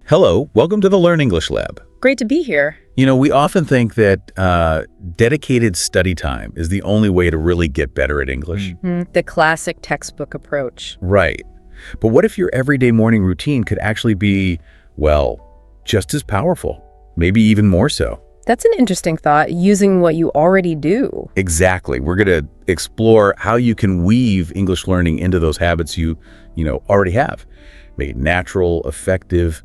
Hello, welcome to the Learn English Lab. Great to be here. You know, we often think that dedicated study time is the only way to really get better at English. The classic textbook approach. Right. But what if your everyday morning routine could actually be, well, just as powerful, maybe even more so? That's an interesting thought, using what you already do. Exactly. We're going to explore how you can weave English learning into those habits you already have. Make it natural, effective,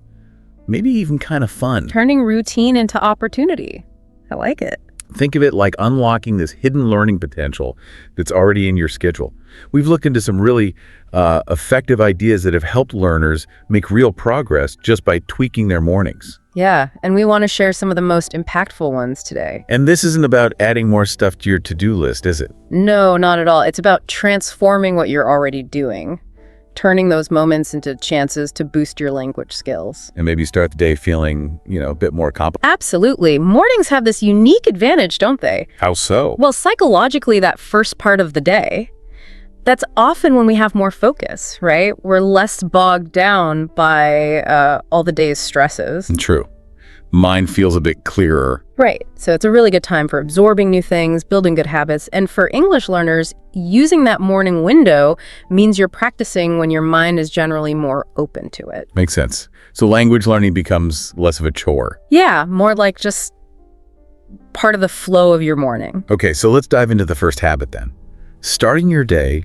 maybe even kind of fun. Turning routine into opportunity. I like it. Think of it like unlocking this hidden learning potential that's already in your schedule. We've looked into some really effective ideas that have helped learners make real progress just by tweaking their mornings. Yeah, and we want to share some of the most impactful ones today. And this isn't about adding more stuff to your to-do list, is it? No, not at all. It's about transforming what you're already doing, turning those moments into chances to boost your language skills. And maybe start the day feeling, a bit more competent. Absolutely. Mornings have this unique advantage, don't they? How so? Well, psychologically, that first part of the day, that's often when we have more focus, right? We're less bogged down by all the day's stresses. True. Mind feels a bit clearer. Right. So it's a really good time for absorbing new things, building good habits. And for English learners, using that morning window means you're practicing when your mind is generally more open to it. Makes sense. So language learning becomes less of a chore. Yeah, more like just part of the flow of your morning. Okay, so let's dive into the first habit then. Starting your day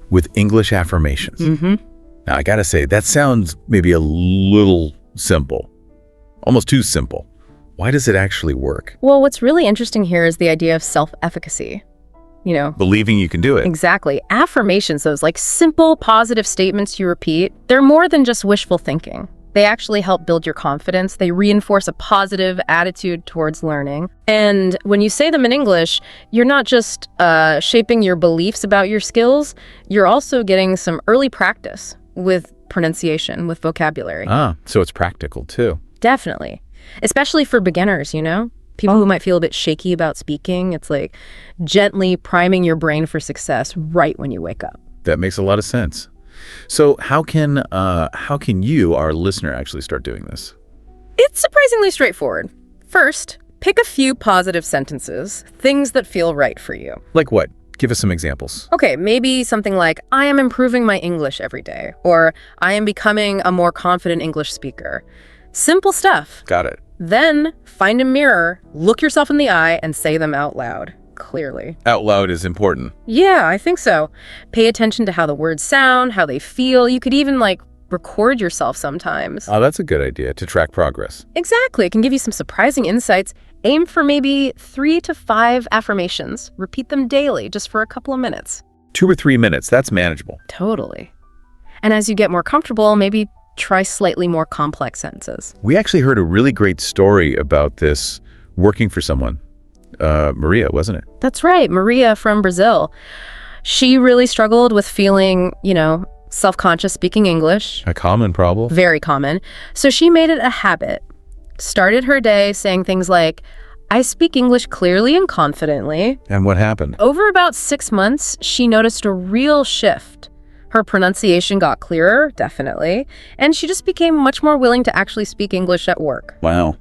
with English affirmations. Now, I gotta say, that sounds maybe a little simple. Almost too simple. Why does it actually work? Well, what's really interesting here is the idea of self-efficacy. Believing you can do it. Exactly. Affirmations, those like simple positive statements you repeat, they're more than just wishful thinking. They actually help build your confidence. They reinforce a positive attitude towards learning. And when you say them in English, you're not just shaping your beliefs about your skills, you're also getting some early practice with pronunciation, with vocabulary. So it's practical too. Definitely. Especially for beginners, people who might feel a bit shaky about speaking. It's like gently priming your brain for success right when you wake up. That makes a lot of sense. So how can you, our listener, actually start doing this? It's surprisingly straightforward. First, pick a few positive sentences, things that feel right for you. Like what? Give us some examples. Okay, maybe something like, I am improving my English every day, or I am becoming a more confident English speaker. Simple stuff. Got it. Then find a mirror, look yourself in the eye, and say them out loud, clearly. Out loud is important. Yeah, I think so. Pay attention to how the words sound, how they feel. You could even record yourself sometimes. Oh, that's a good idea to track progress. Exactly. It can give you some surprising insights. Aim for maybe 3 to 5 affirmations. Repeat them daily, just for a couple of minutes. 2 or 3 minutes, that's manageable. Totally. And as you get more comfortable, maybe try slightly more complex sentences. We actually heard a really great story about this working for someone. Maria, wasn't it? That's right. Maria from Brazil. She really struggled with feeling, self-conscious speaking English. A common problem. Very common. So she made it a habit. Started her day saying things like, I speak English clearly and confidently. And what happened? Over about 6 months, she noticed a real shift. Her pronunciation got clearer, definitely, and she just became much more willing to actually speak English at work. Wow.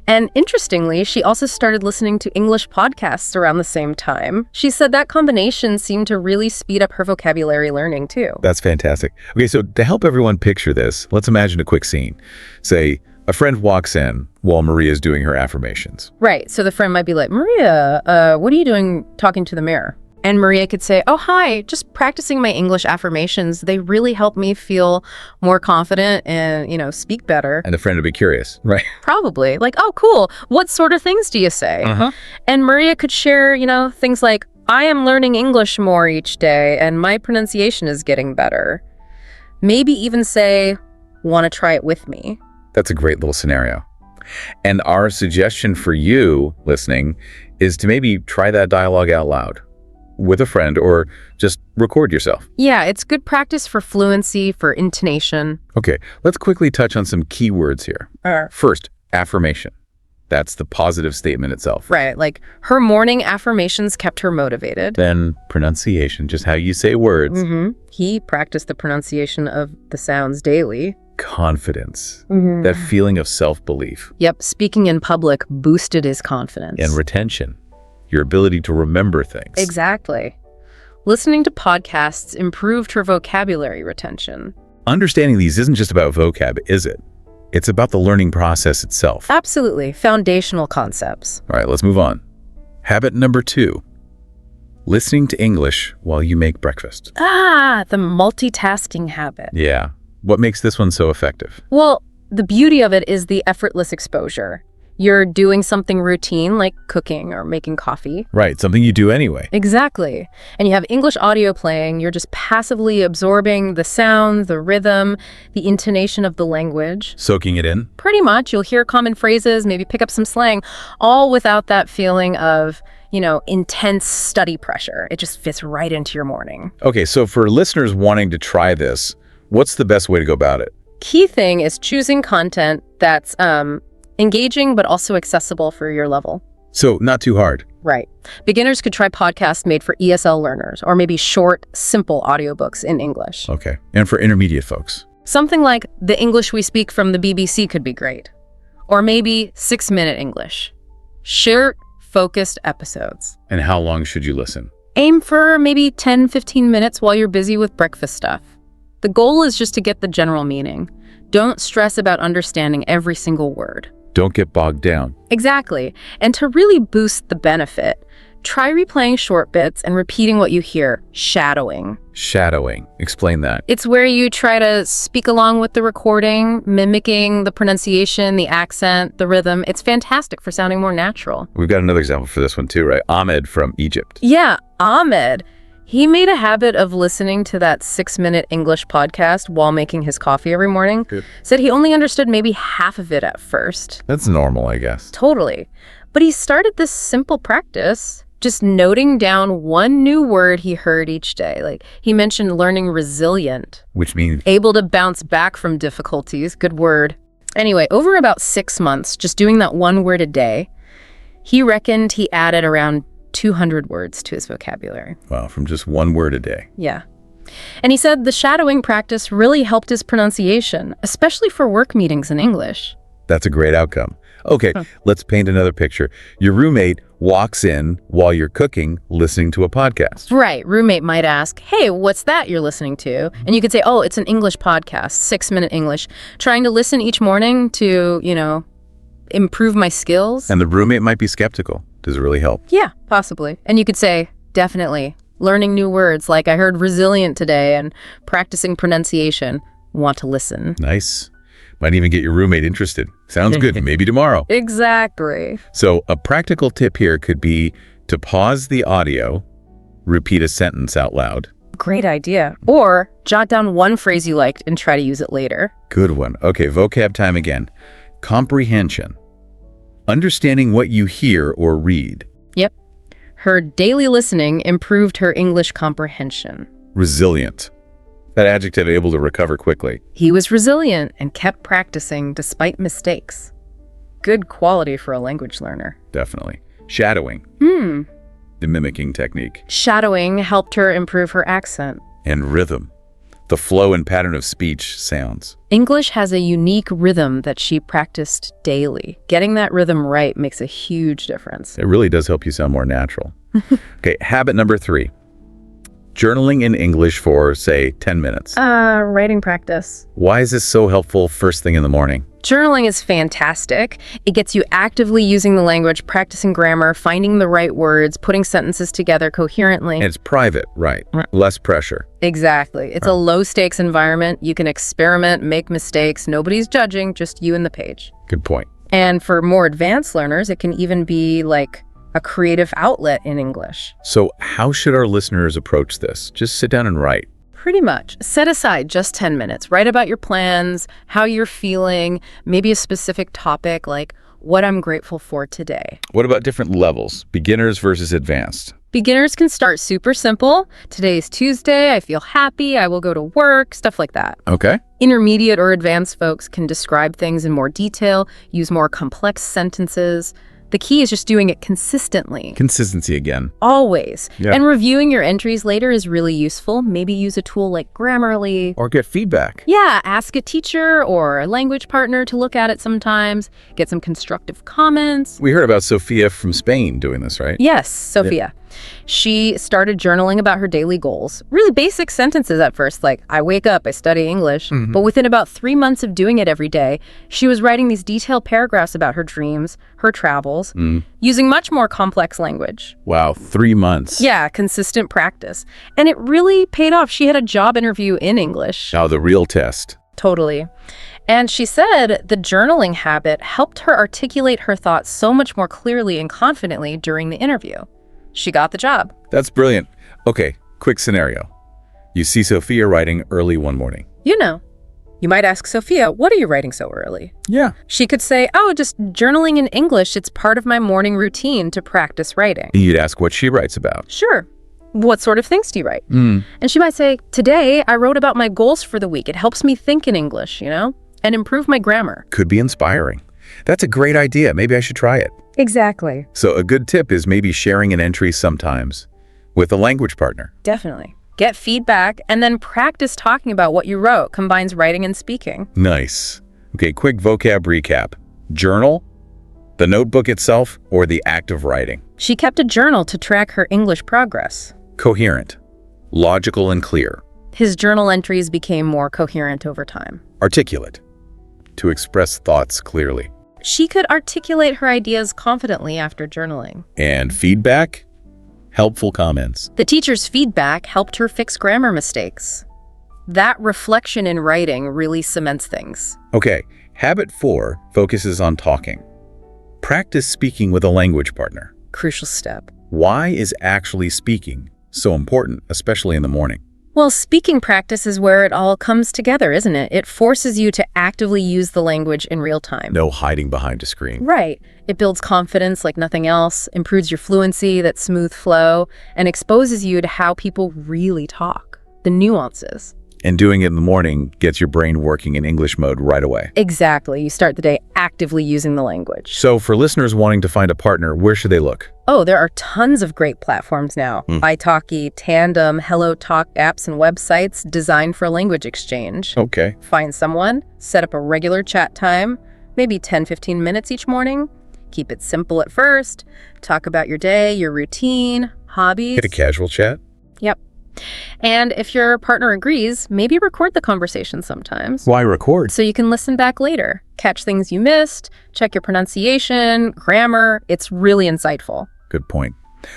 And interestingly, she also started listening to English podcasts around the same time. She said that combination seemed to really speed up her vocabulary learning, too. That's fantastic. Okay, so to help everyone picture this, let's imagine a quick scene. Say, a friend walks in while Maria's doing her affirmations. Right, so the friend might be like, Maria, what are you doing talking to the mirror? And Maria could say, oh, hi, just practicing my English affirmations. They really help me feel more confident and, speak better. And the friend would be curious, right? Probably. Like, oh, cool. What sort of things do you say? And Maria could share, things like, I am learning English more each day and my pronunciation is getting better. Maybe even say, want to try it with me? That's a great little scenario. And our suggestion for you listening is to maybe try that dialogue out loud with a friend or just record yourself. Yeah, it's good practice for fluency, for intonation. Okay, let's quickly touch on some key words here. First, affirmation. That's the positive statement itself. Right, like her morning affirmations kept her motivated. Then pronunciation, just how you say words. He practiced the pronunciation of the sounds daily. confidence, that feeling of self-belief. Yep, speaking in public boosted his confidence. And retention, your ability to remember things. Exactly. Listening to podcasts improved her vocabulary retention. Understanding these isn't just about vocab, is it? It's about the learning process itself. Absolutely. Foundational concepts. All right, let's move on. Habit number 2, listening to English while you make breakfast. The multitasking habit. Yeah. What makes this one so effective? Well, the beauty of it is the effortless exposure. You're doing something routine like cooking or making coffee. Right, something you do anyway. Exactly. And you have English audio playing. You're just passively absorbing the sound, the rhythm, the intonation of the language. Soaking it in? Pretty much. You'll hear common phrases, maybe pick up some slang, all without that feeling of, intense study pressure. It just fits right into your morning. Okay, so for listeners wanting to try this, what's the best way to go about it? Key thing is choosing content that's engaging but also accessible for your level. So not too hard. Right. Beginners could try podcasts made for ESL learners, or maybe short, simple audiobooks in English. Okay. And for intermediate folks? Something like The English We Speak from the BBC could be great. Or maybe 6-minute English. Short, focused episodes. And how long should you listen? Aim for maybe 10-15 minutes while you're busy with breakfast stuff. The goal is just to get the general meaning. Don't stress about understanding every single word. Don't get bogged down. Exactly. And to really boost the benefit, try replaying short bits and repeating what you hear, shadowing. Shadowing. Explain that. It's where you try to speak along with the recording, mimicking the pronunciation, the accent, the rhythm. It's fantastic for sounding more natural. We've got another example for this one too, right? Ahmed from Egypt. Yeah, Ahmed. He made a habit of listening to that 6-minute English podcast while making his coffee every morning. Good. Said he only understood maybe half of it at first. That's normal, I guess. Totally. But he started this simple practice, just noting down one new word he heard each day. Like, he mentioned learning resilient. Which means? Able to bounce back from difficulties. Good word. Anyway, over about 6 months, just doing that one word a day, he reckoned he added around 200 words to his vocabulary. Wow, from just one word a day. Yeah. And he said the shadowing practice really helped his pronunciation, especially for work meetings in English. That's a great outcome. Okay, let's paint another picture. Your roommate walks in while you're cooking, listening to a podcast. Right. Roommate might ask, hey, what's that you're listening to? And you could say, oh, it's an English podcast, 6-minute English. Trying to listen each morning to, improve my skills. And the roommate might be skeptical. Does it really help? Yeah, possibly. And you could say, definitely. Learning new words, like I heard resilient today, and practicing pronunciation. Want to listen. Nice. Might even get your roommate interested. Sounds good. Maybe tomorrow. Exactly. So a practical tip here could be to pause the audio, repeat a sentence out loud. Great idea. Or jot down one phrase you liked and try to use it later. Good one. Okay, vocab time again. Comprehension. Understanding what you hear or read. Yep. Her daily listening improved her English comprehension. Resilient. That adjective, able to recover quickly. He was resilient and kept practicing despite mistakes. Good quality for a language learner. Definitely. Shadowing. The mimicking technique. Shadowing helped her improve her accent. And rhythm. The flow and pattern of speech sounds. English has a unique rhythm that she practiced daily. Getting that rhythm right makes a huge difference. It really does help you sound more natural. Okay, habit number 3. Journaling in English for, say, 10 minutes. Writing practice. Why is this so helpful first thing in the morning? Journaling is fantastic. It gets you actively using the language, practicing grammar, finding the right words, putting sentences together coherently. And it's private, right? Less pressure. Exactly. It's a low-stakes environment. You can experiment, make mistakes. Nobody's judging, just you and the page. Good point. And for more advanced learners, it can even be like a creative outlet in English. So how should our listeners approach this? Just sit down and write. Pretty much. Set aside just 10 minutes. Write about your plans, how you're feeling, maybe a specific topic like what I'm grateful for today. What about different levels? Beginners versus advanced? Beginners can start super simple. Today is Tuesday. I feel happy. I will go to work, stuff like that. Okay. Intermediate or advanced folks can describe things in more detail, use more complex sentences. The key is just doing it consistently. Consistency again. Always. Yeah. And reviewing your entries later is really useful. Maybe use a tool like Grammarly. Or get feedback. Yeah, ask a teacher or a language partner to look at it sometimes. Get some constructive comments. We heard about Sophia from Spain doing this, right? Yes, Sophia. She started journaling about her daily goals. Really basic sentences at first, like, I wake up, I study English. But within about 3 months of doing it every day, she was writing these detailed paragraphs about her dreams, her travels, using much more complex language. Wow, 3 months. Yeah, consistent practice. And it really paid off. She had a job interview in English. Now the real test. Totally. And she said the journaling habit helped her articulate her thoughts so much more clearly and confidently during the interview. She got the job. That's brilliant. Okay, quick scenario. You see Sophia writing early one morning. You might ask Sophia, what are you writing so early? Yeah. She could say, oh, just journaling in English. It's part of my morning routine to practice writing. You'd ask what she writes about. Sure. What sort of things do you write? And she might say, today I wrote about my goals for the week. It helps me think in English, and improve my grammar. Could be inspiring. That's a great idea. Maybe I should try it. Exactly. So a good tip is maybe sharing an entry sometimes with a language partner. Definitely. Get feedback and then practice talking about what you wrote. Combines writing and speaking. Nice. Okay, quick vocab recap. Journal, the notebook itself, or the act of writing. She kept a journal to track her English progress. Coherent, logical and clear. His journal entries became more coherent over time. Articulate, to express thoughts clearly. She could articulate her ideas confidently after journaling. And feedback, helpful comments. The teacher's feedback helped her fix grammar mistakes. That reflection in writing really cements things. Okay, habit 4 focuses on talking. Practice speaking with a language partner. Crucial step. Why is actually speaking so important, especially in the morning? Well, speaking practice is where it all comes together, isn't it? It forces you to actively use the language in real time. No hiding behind a screen. Right. It builds confidence like nothing else, improves your fluency, that smooth flow, and exposes you to how people really talk, the nuances. And doing it in the morning gets your brain working in English mode right away. Exactly. You start the day actively using the language. So for listeners wanting to find a partner, where should they look? Oh, there are tons of great platforms now. italki, Tandem, HelloTalk apps and websites designed for language exchange. Okay. Find someone, set up a regular chat time, maybe 10-15 minutes each morning. Keep it simple at first. Talk about your day, your routine, hobbies. Get a casual chat. Yep. And if your partner agrees, maybe record the conversation sometimes. Why record? So you can listen back later, catch things you missed, check your pronunciation, grammar. It's really insightful. Good point.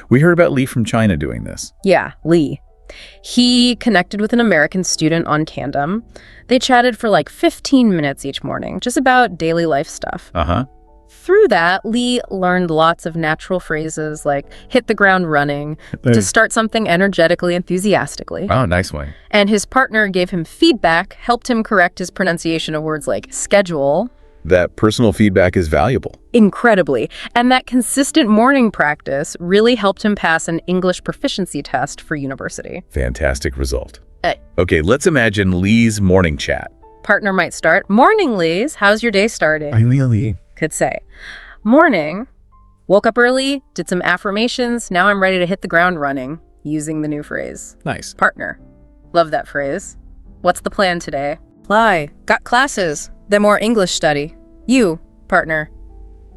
We heard about Lee from China doing this. Yeah, Lee. He connected with an American student on Tandem. They chatted for like 15 minutes each morning, just about daily life stuff. Through that, Lee learned lots of natural phrases like hit the ground running, to start something energetically, enthusiastically. Oh, nice one. And his partner gave him feedback, helped him correct his pronunciation of words like schedule. That personal feedback is valuable. Incredibly. And that consistent morning practice really helped him pass an English proficiency test for university. Fantastic result. Okay, let's imagine Lee's morning chat. Partner might start, morning, Lee's. How's your day starting? I'm Lee. Could say, morning, woke up early, did some affirmations, now I'm ready to hit the ground running, using the new phrase. Nice. Partner, love that phrase. What's the plan today? Lie, got classes, then more English study. You, partner,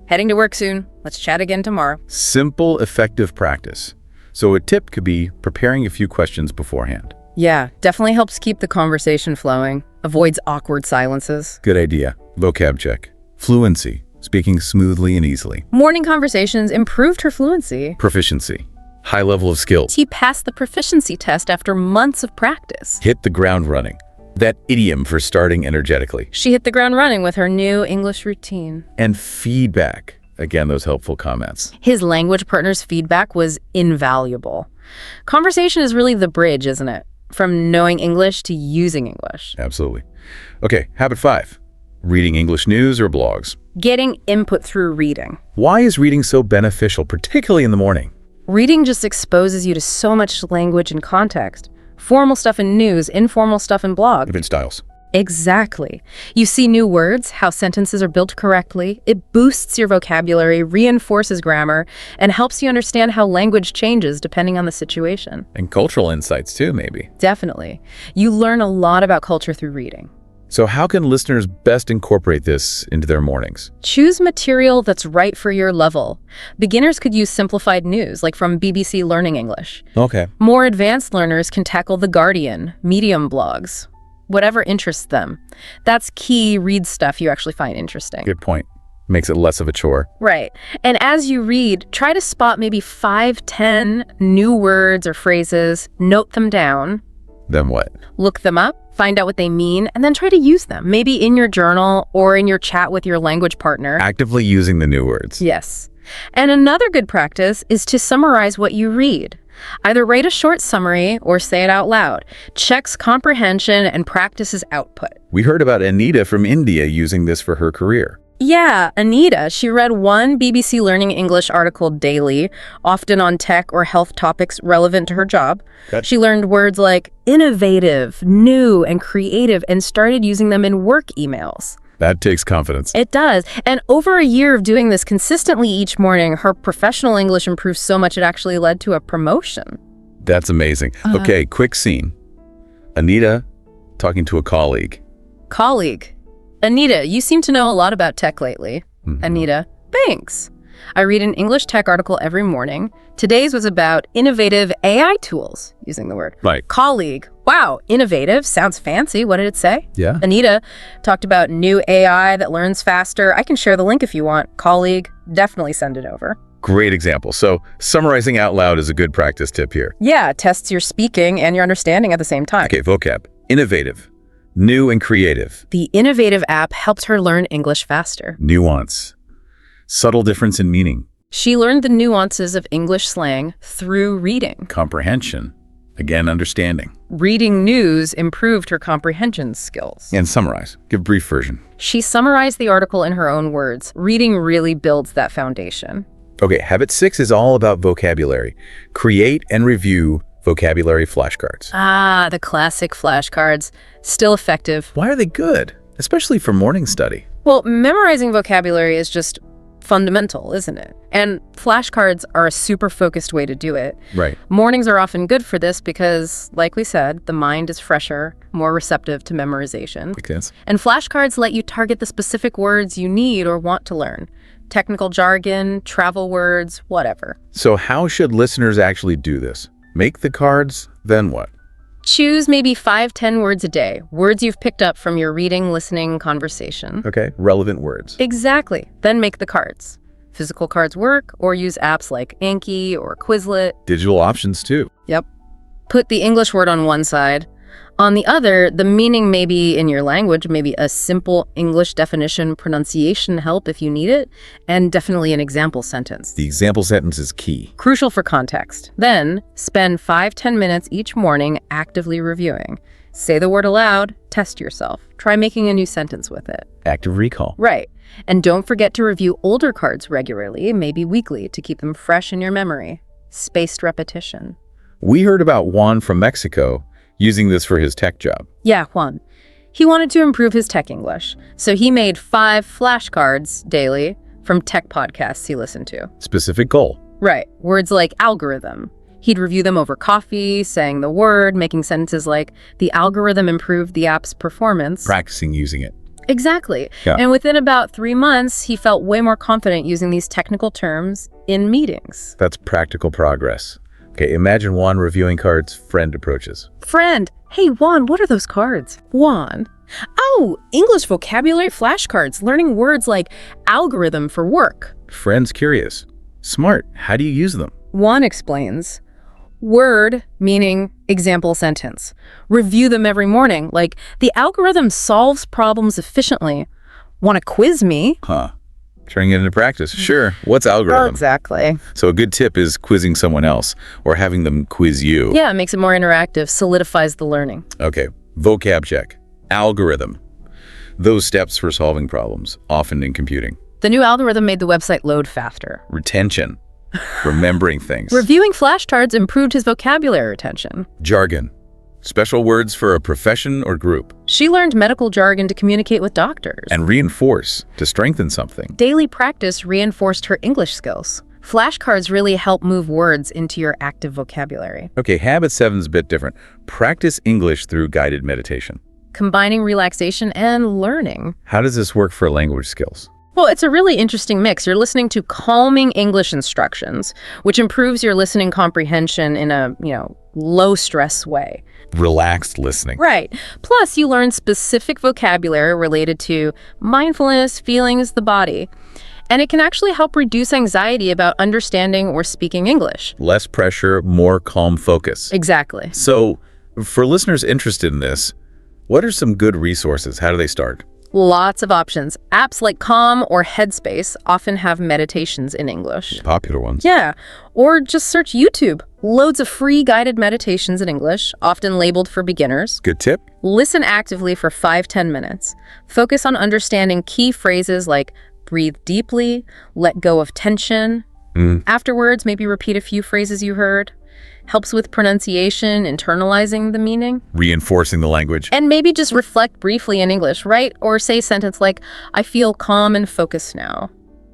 heading to work soon, let's chat again tomorrow. Simple, effective practice. So a tip could be preparing a few questions beforehand. Yeah, definitely helps keep the conversation flowing, avoids awkward silences. Good idea. Vocab check. Fluency. Speaking smoothly and easily. Morning conversations improved her fluency. Proficiency. High level of skills. She passed the proficiency test after months of practice. Hit the ground running. That idiom for starting energetically. She hit the ground running with her new English routine. And feedback. Again, those helpful comments. His language partner's feedback was invaluable. Conversation is really the bridge, isn't it? From knowing English to using English. Absolutely. Okay, habit 5. Reading English news or blogs. Getting input through reading. Why is reading so beneficial, particularly in the morning? Reading just exposes you to so much language and context. Formal stuff in news, informal stuff in blog. Different styles. Exactly. You see new words, how sentences are built correctly. It boosts your vocabulary, reinforces grammar, and helps you understand how language changes depending on the situation. And cultural insights too, maybe. Definitely. You learn a lot about culture through reading. So how can listeners best incorporate this into their mornings? Choose material that's right for your level. Beginners could use simplified news, like from BBC Learning English. Okay. More advanced learners can tackle The Guardian, Medium blogs, whatever interests them. That's key. Read stuff you actually find interesting. Good point. Makes it less of a chore. Right. And as you read, try to spot maybe 5-10 new words or phrases, note them down, Then what? look them up, find out what they mean, and then try to use them, maybe in your journal or in your chat with your language partner. Actively using the new words. Yes. And another good practice is to summarize what you read. Either write a short summary or say it out loud. Checks comprehension and practices output. We heard about Anita from India using this for her career. Yeah, Anita, she read one BBC Learning English article daily, often on tech or health topics relevant to her job. Good. She learned words like innovative, new, and creative and started using them in work emails. That takes confidence. It does. And over a year of doing this consistently each morning, her professional English improved so much it actually led to a promotion. That's amazing. Okay, quick scene. Anita talking to a colleague. Colleague. Anita, you seem to know a lot about tech lately. Anita, thanks. I read an English tech article every morning. Today's was about innovative AI tools, using the word. Right. Colleague, wow, innovative, sounds fancy. What did it say? Yeah. Anita talked about new AI that learns faster. I can share the link if you want. Colleague, definitely send it over. Great example. So summarizing out loud is a good practice tip here. Yeah, tests your speaking and your understanding at the same time. Okay, vocab. Innovative. New and creative. The Innovative app helped her learn English faster. Nuance. Subtle difference in meaning. She learned the nuances of English slang through reading. Comprehension. Again, understanding. Reading news improved her comprehension skills. And summarize. Give brief version. She summarized the article in her own words. Reading really builds that foundation. Okay, habit 6 is all about vocabulary. Create and review vocabulary flashcards. Ah, the classic flashcards. Still effective. Why are they good? Especially for morning study. Well, memorizing vocabulary is just fundamental, isn't it? And flashcards are a super focused way to do it. Right. Mornings are often good for this because, like we said, the mind is fresher, more receptive to memorization. Makes sense. And flashcards let you target the specific words you need or want to learn. Technical jargon, travel words, whatever. So how should listeners actually do this? Make the cards, then what? Choose maybe 5-10 words a day, words you've picked up from your reading, listening, conversation. Okay, relevant words. Exactly. Then make the cards. Physical cards work, or use apps like Anki or Quizlet. Digital options too. Yep. Put the English word on one side. On the other, the meaning may be in your language, maybe a simple English definition, pronunciation help if you need it, and definitely an example sentence. The example sentence is key. Crucial for context. Then, spend 5-10 minutes each morning actively reviewing. Say the word aloud, test yourself. Try making a new sentence with it. Active recall. Right. And don't forget to review older cards regularly, maybe weekly, to keep them fresh in your memory. Spaced repetition. We heard about Juan from Mexico using this for his tech job. Yeah, Juan. He wanted to improve his tech English, so he made 5 flashcards daily from tech podcasts he listened to. Specific goal. Right. Words like algorithm. He'd review them over coffee, saying the word, making sentences like, the algorithm improved the app's performance. Practicing using it. Exactly. Yeah. And within about 3 months, he felt way more confident using these technical terms in meetings. That's practical progress. Okay, imagine Juan reviewing cards, friend approaches. Friend, hey Juan, what are those cards? Juan. Oh, English vocabulary flashcards, learning words like algorithm for work. Friend's curious. Smart, how do you use them? Juan explains. Word, meaning example sentence. Review them every morning, like the algorithm solves problems efficiently. Want to quiz me? Huh. Turning it into practice. Sure. What's algorithm? Exactly. So a good tip is quizzing someone else or having them quiz you. Yeah, it makes it more interactive, solidifies the learning. Okay. Vocab check. Algorithm. Those steps for solving problems, often in computing. The new algorithm made the website load faster. Retention. Remembering things. Reviewing flashcards improved his vocabulary retention. Jargon. Special words for a profession or group. She learned medical jargon to communicate with doctors. And reinforce to strengthen something. Daily practice reinforced her English skills. Flashcards really help move words into your active vocabulary. Okay, habit 7's a bit different. Practice English through guided meditation. Combining relaxation and learning. How does this work for language skills? Well, it's a really interesting mix. You're listening to calming English instructions, which improves your listening comprehension in a, low-stress way. Relaxed listening. Right. Plus, you learn specific vocabulary related to mindfulness, feelings, the body. And it can actually help reduce anxiety about understanding or speaking English. Less pressure, more calm focus. Exactly. So, for listeners interested in this, what are some good resources? How do they start? Lots of options. Apps like Calm or Headspace often have meditations in English. Popular ones. Yeah. Or just search YouTube. Loads of free guided meditations in English, often labeled for beginners. Good tip. Listen actively for 5-10 minutes. Focus on understanding key phrases like breathe deeply, let go of tension. Afterwards, maybe repeat a few phrases you heard. Helps with pronunciation, internalizing the meaning. Reinforcing the language. And maybe just reflect briefly in English, right? Or say a sentence like, I feel calm and focused now.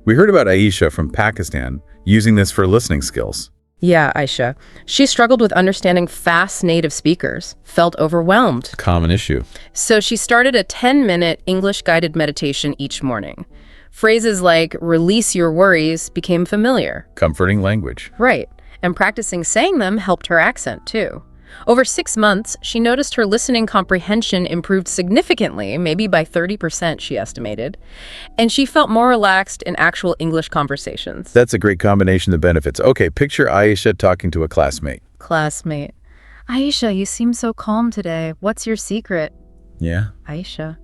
We heard about Aisha from Pakistan using this for listening skills. Yeah, Aisha. She struggled with understanding fast native speakers, felt overwhelmed. Common issue. So she started a 10-minute English guided meditation each morning. Phrases like release your worries became familiar. Comforting language. Right. And practicing saying them helped her accent, too. Over 6 months, she noticed her listening comprehension improved significantly, maybe by 30%, she estimated. And she felt more relaxed in actual English conversations. That's a great combination of benefits. Okay, picture Aisha talking to a classmate. Classmate. Aisha, you seem so calm today. What's your secret? Yeah? Aisha.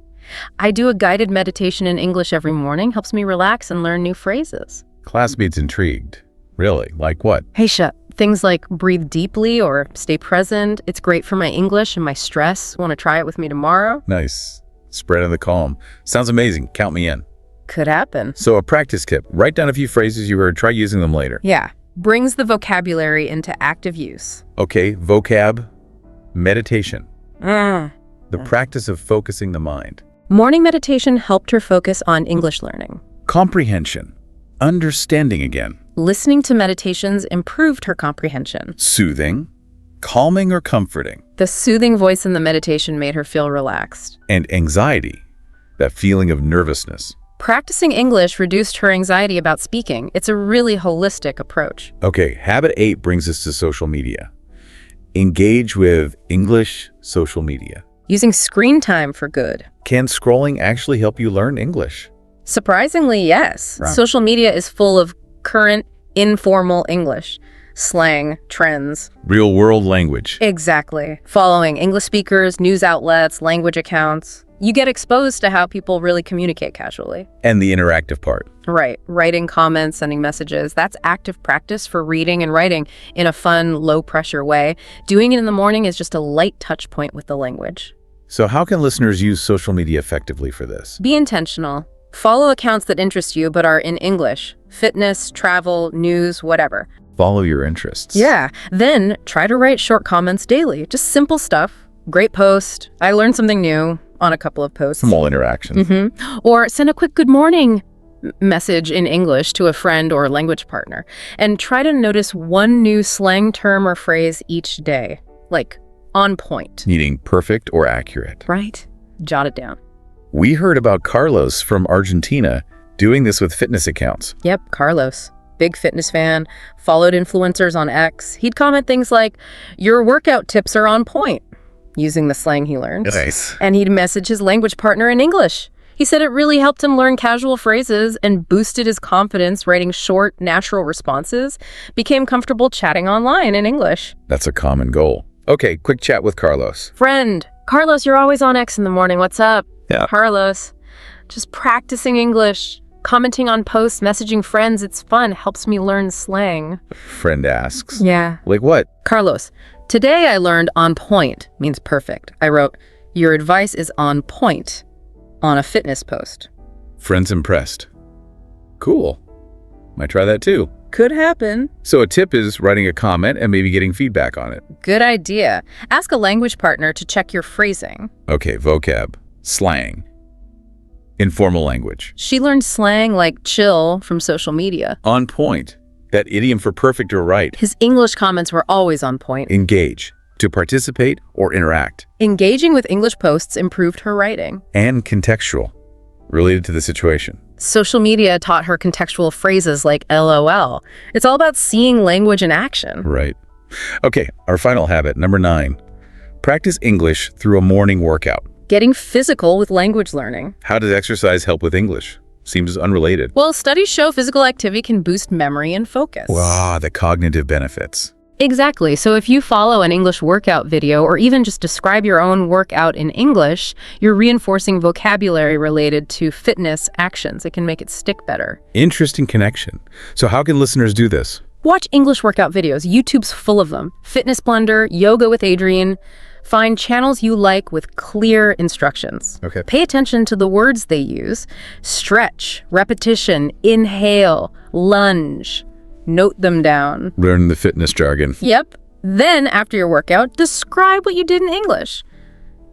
I do a guided meditation in English every morning. Helps me relax and learn new phrases. Classmate's intrigued. Really? Like what? Aisha, things like breathe deeply or stay present. It's great for my English and my stress. Want to try it with me tomorrow? Nice. Spreading the calm. Sounds amazing. Count me in. Could happen. So a practice tip. Write down a few phrases you heard. Try using them later. Yeah. Brings the vocabulary into active use. Okay, vocab, meditation. Mm. The practice of focusing the mind. Morning meditation helped her focus on English learning. Comprehension. Understanding again. Listening to meditations improved her comprehension. Soothing. Calming or comforting. The soothing voice in the meditation made her feel relaxed. And anxiety. That feeling of nervousness. Practicing English reduced her anxiety about speaking. It's a really holistic approach. Okay, habit 8 brings us to social media. Engage with English social media. Using screen time for good. Can scrolling actually help you learn English? Surprisingly, yes. Right. Social media is full of current, informal English, slang, trends. Real-world language. Exactly. Following English speakers, news outlets, language accounts. You get exposed to how people really communicate casually. And the interactive part. Right. Writing comments, sending messages. That's active practice for reading and writing in a fun, low-pressure way. Doing it in the morning is just a light touch point with the language. So how can listeners use social media effectively for this? Be intentional. Follow accounts that interest you but are in English. Fitness, travel, news, whatever. Follow your interests. Yeah. Then try to write short comments daily. Just simple stuff. Great post. I learned something new on a couple of posts. Small interactions. Or send a quick good morning message in English to a friend or language partner. And try to notice one new slang term or phrase each day. Like, on point. Needing perfect or accurate. Right? Jot it down. We heard about Carlos from Argentina doing this with fitness accounts. Yep, Carlos. Big fitness fan. Followed influencers on X. He'd comment things like, your workout tips are on point, using the slang he learned. Nice. And he'd message his language partner in English. He said it really helped him learn casual phrases and boosted his confidence writing short, natural responses, became comfortable chatting online in English. That's a common goal. Okay, quick chat with Carlos. Friend, Carlos, you're always on X in the morning. What's up? Yeah. Carlos, just practicing English, commenting on posts, messaging friends. It's fun. Helps me learn slang. Friend asks. Yeah. Like what? Carlos, today I learned on point means perfect. I wrote, your advice is on point on a fitness post. Friend's impressed. Cool. Might try that too. Could happen. So a tip is writing a comment and maybe getting feedback on it. Good idea. Ask a language partner to check your phrasing. Okay, vocab, slang, informal language. She learned slang like chill from social media. On point. That idiom for perfect or right. His English comments were always on point. Engage, to participate or interact. Engaging with English posts improved her writing. And contextual, related to the situation. Social media taught her contextual phrases like LOL. It's all about seeing language in action. Right. Okay, our final habit, number 9. Practice English through a morning workout. Getting physical with language learning. How does exercise help with English? Seems unrelated. Well, studies show physical activity can boost memory and focus. Wow, the cognitive benefits. Exactly. So if you follow an English workout video or even just describe your own workout in English, you're reinforcing vocabulary related to fitness actions. It can make it stick better. Interesting connection. So how can listeners do this? Watch English workout videos. YouTube's full of them. Fitness Blender, Yoga with Adrian. Find channels you like with clear instructions. Okay. Pay attention to the words they use. Stretch, repetition, inhale, lunge. Note them down. Learn the fitness jargon. Yep. Then, after your workout, describe what you did in English.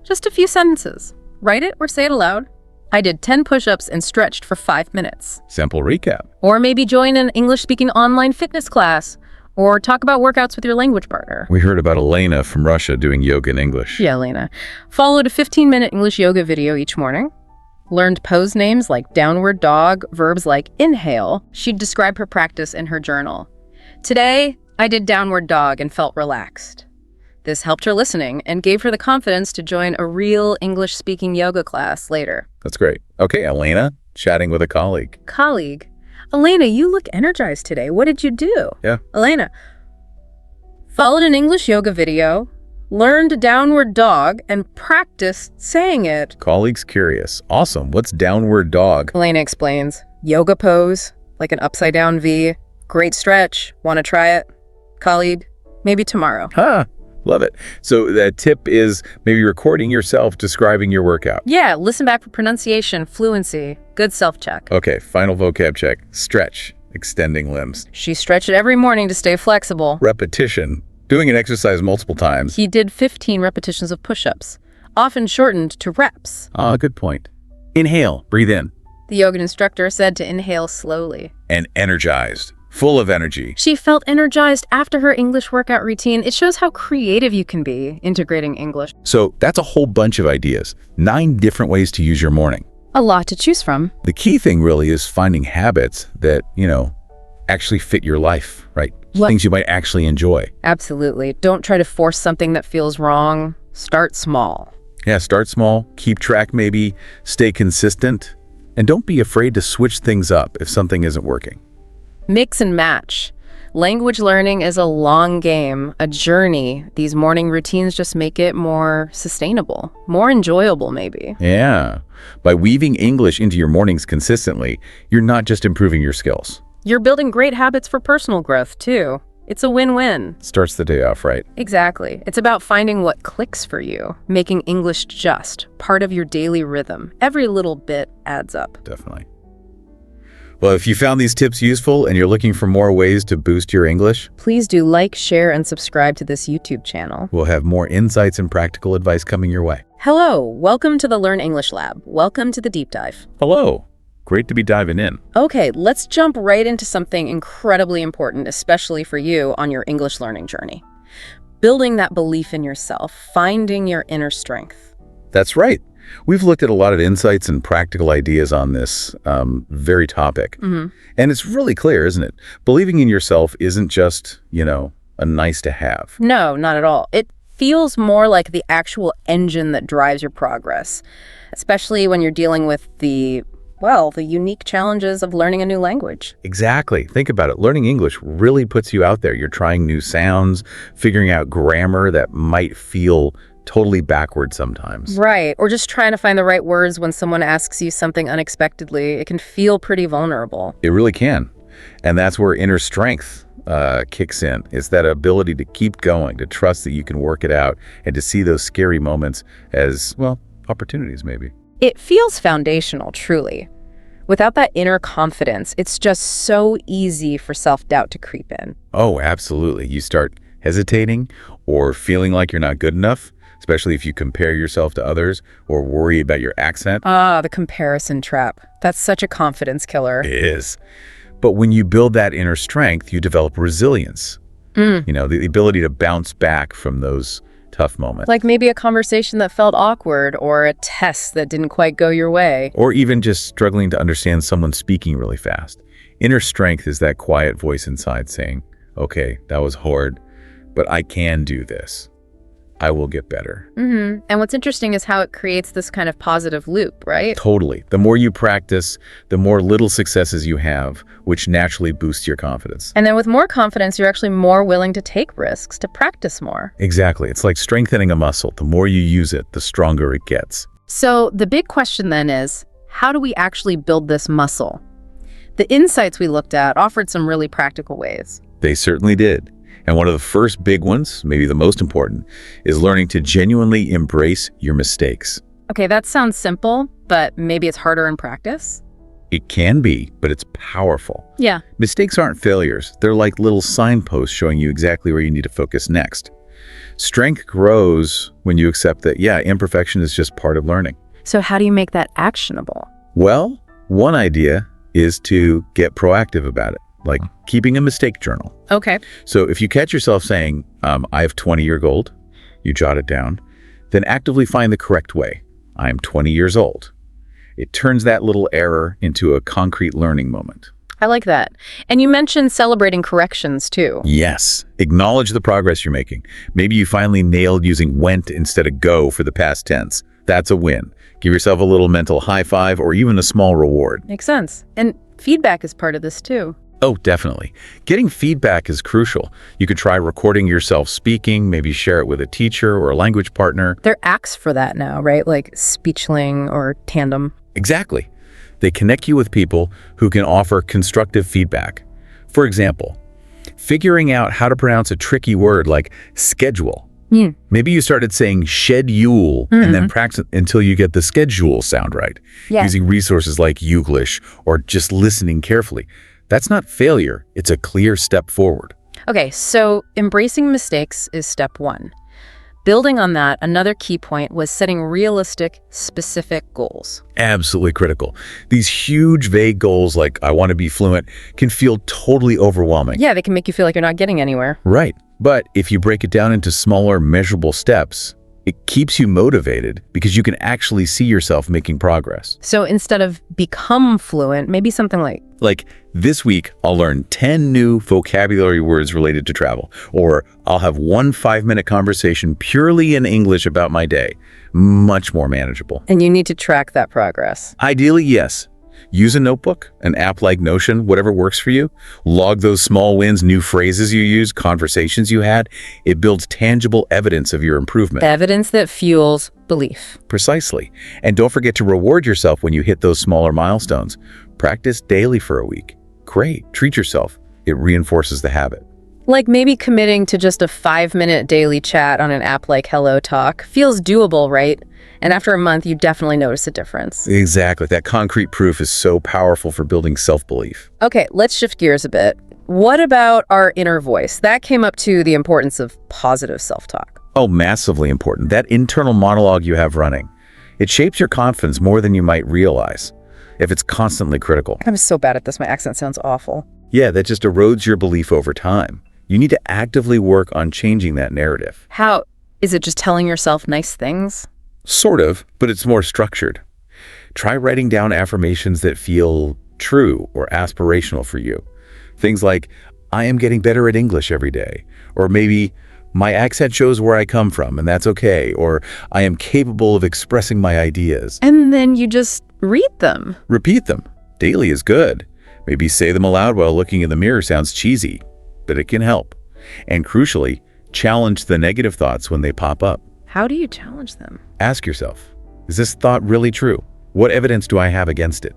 Just a few sentences. Write it or say it aloud. I did 10 push-ups and stretched for 5 minutes. Simple recap. Or maybe join an English-speaking online fitness class. Or talk about workouts with your language partner. We heard about Elena from Russia doing yoga in English. Yeah, Elena. Followed a 15-minute English yoga video each morning. Learned pose names like downward dog, verbs like inhale. She'd describe her practice in her journal. Today, I did downward dog and felt relaxed. This helped her listening and gave her the confidence to join a real English-speaking yoga class later. That's great. Okay, Elena, chatting with a colleague. Colleague. Elena, you look energized today. What did you do? Yeah. Elena. Followed an English yoga video, learned downward dog, and practiced saying it. Colleagues curious. Awesome. What's downward dog? Elena explains. Yoga pose, like an upside-down V. Great stretch. Want to try it? Colleague, maybe tomorrow. Huh. Love it. So the tip is maybe recording yourself describing your workout. Yeah, listen back for pronunciation, fluency, good self-check. Okay, final vocab check. Stretch, extending limbs. She stretched every morning to stay flexible. Repetition, doing an exercise multiple times. He did 15 repetitions of push-ups, often shortened to reps. Ah, good point. Inhale, breathe in. The yoga instructor said to inhale slowly. And energized, full of energy. She felt energized after her English workout routine. It shows how creative you can be integrating English. So that's a whole bunch of ideas. 9 different ways to use your morning. A lot to choose from. The key thing really is finding habits that, actually fit your life, right? Things you might actually enjoy. Absolutely. Don't try to force something that feels wrong. Start small. Yeah, start small, keep track maybe, stay consistent, and don't be afraid to switch things up if something isn't working. Mix and match. Language learning is a long game, a journey. These morning routines just make it more sustainable, more enjoyable maybe. Yeah. By weaving English into your mornings consistently, you're not just improving your skills. You're building great habits for personal growth too. It's a win-win. Starts the day off right. Exactly. It's about finding what clicks for you, making English just part of your daily rhythm. Every little bit adds up. Definitely. Well, if you found these tips useful and you're looking for more ways to boost your English, please do like, share, and subscribe to this YouTube channel. We'll have more insights and practical advice coming your way. Hello, welcome to the Learn English Lab. Welcome to the deep dive. Hello. Great to be diving in. Okay, let's jump right into something incredibly important, especially for you on your English learning journey. Building that belief in yourself, finding your inner strength. That's right. We've looked at a lot of insights and practical ideas on this very topic. And it's really clear, isn't it? Believing in yourself isn't just, a nice to have. No, not at all. It feels more like the actual engine that drives your progress, especially when you're dealing with the unique challenges of learning a new language. Exactly. Think about it. Learning English really puts you out there. You're trying new sounds, figuring out grammar that might feel totally backward sometimes. Right. Or just trying to find the right words when someone asks you something unexpectedly. It can feel pretty vulnerable. It really can. And that's where inner strength kicks in. It's that ability to keep going, to trust that you can work it out, and to see those scary moments as, opportunities maybe. It feels foundational, truly. Without that inner confidence, it's just so easy for self-doubt to creep in. Oh, absolutely. You start hesitating or feeling like you're not good enough, especially if you compare yourself to others or worry about your accent. Ah, the comparison trap. That's such a confidence killer. It is. But when you build that inner strength, you develop resilience. The ability to bounce back from those tough moments. Like maybe a conversation that felt awkward or a test that didn't quite go your way. Or even just struggling to understand someone speaking really fast. Inner strength is that quiet voice inside saying, okay, that was hard, but I can do this. I will get better. And what's interesting is how it creates this kind of positive loop, right? Totally. The more you practice, the more little successes you have, which naturally boosts your confidence. And then with more confidence, you're actually more willing to take risks, to practice more. Exactly. It's like strengthening a muscle. The more you use it, the stronger it gets. So the big question then is, how do we actually build this muscle? The insights we looked at offered some really practical ways. They certainly did. And one of the first big ones, maybe the most important, is learning to genuinely embrace your mistakes. Okay, that sounds simple, but maybe it's harder in practice. It can be, but it's powerful. Yeah. Mistakes aren't failures. They're like little signposts showing you exactly where you need to focus next. Strength grows when you accept that, imperfection is just part of learning. So how do you make that actionable? Well, one idea is to get proactive about it, like keeping a mistake journal. Okay. So if you catch yourself saying, I have 20-year gold, you jot it down, then actively find the correct way. I am 20 years old. It turns that little error into a concrete learning moment. I like that. And you mentioned celebrating corrections too. Yes. Acknowledge the progress you're making. Maybe you finally nailed using went instead of go for the past tense. That's a win. Give yourself a little mental high five or even a small reward. Makes sense. And feedback is part of this too. Oh, definitely. Getting feedback is crucial. You could try recording yourself speaking, maybe share it with a teacher or a language partner. There are apps for that now, right? Like Speechling or Tandem. Exactly. They connect you with people who can offer constructive feedback. For example, figuring out how to pronounce a tricky word like schedule. Maybe you started saying schedule and then practice until you get the schedule sound right. Using resources like Youglish or just listening carefully. That's not failure. It's a clear step forward. Okay, so embracing mistakes is step one. Building on that, another key point was setting realistic, specific goals. Absolutely critical. These huge, vague goals like I want to be fluent can feel totally overwhelming. Yeah, they can make you feel like you're not getting anywhere. Right. But if you break it down into smaller, measurable steps, it keeps you motivated because you can actually see yourself making progress. So instead of become fluent, maybe something like this week, I'll learn 10 new vocabulary words related to travel, or I'll have one 5-minute conversation purely in English about my day. Much more manageable. And you need to track that progress. Ideally, yes. Use a notebook, an app like Notion, whatever works for you. Log those small wins, new phrases you use, conversations you had. It builds tangible evidence of your improvement. Evidence that fuels belief. Precisely. And don't forget to reward yourself when you hit those smaller milestones. Practice daily for a week. Great. Treat yourself. It reinforces the habit. Like maybe committing to just a 5-minute daily chat on an app like Hello Talk feels doable, right? And after a month, you definitely notice a difference. Exactly. That concrete proof is so powerful for building self-belief. Okay, let's shift gears a bit. What about our inner voice? That came up to the importance of positive self-talk. Oh, massively important. That internal monologue you have running. It shapes your confidence more than you might realize if it's constantly critical. I'm so bad at this. My accent sounds awful. Yeah, that just erodes your belief over time. You need to actively work on changing that narrative. How? Is it just telling yourself nice things? Sort of, but it's more structured. Try writing down affirmations that feel true or aspirational for you. Things like, I am getting better at English every day. Or maybe, my accent shows where I come from, and that's okay. Or, I am capable of expressing my ideas. And then you just read them. Repeat them. Daily is good. Maybe say them aloud while looking in the mirror sounds cheesy, but it can help. And crucially, challenge the negative thoughts when they pop up. How do you challenge them? Ask yourself, is this thought really true? What evidence do I have against it?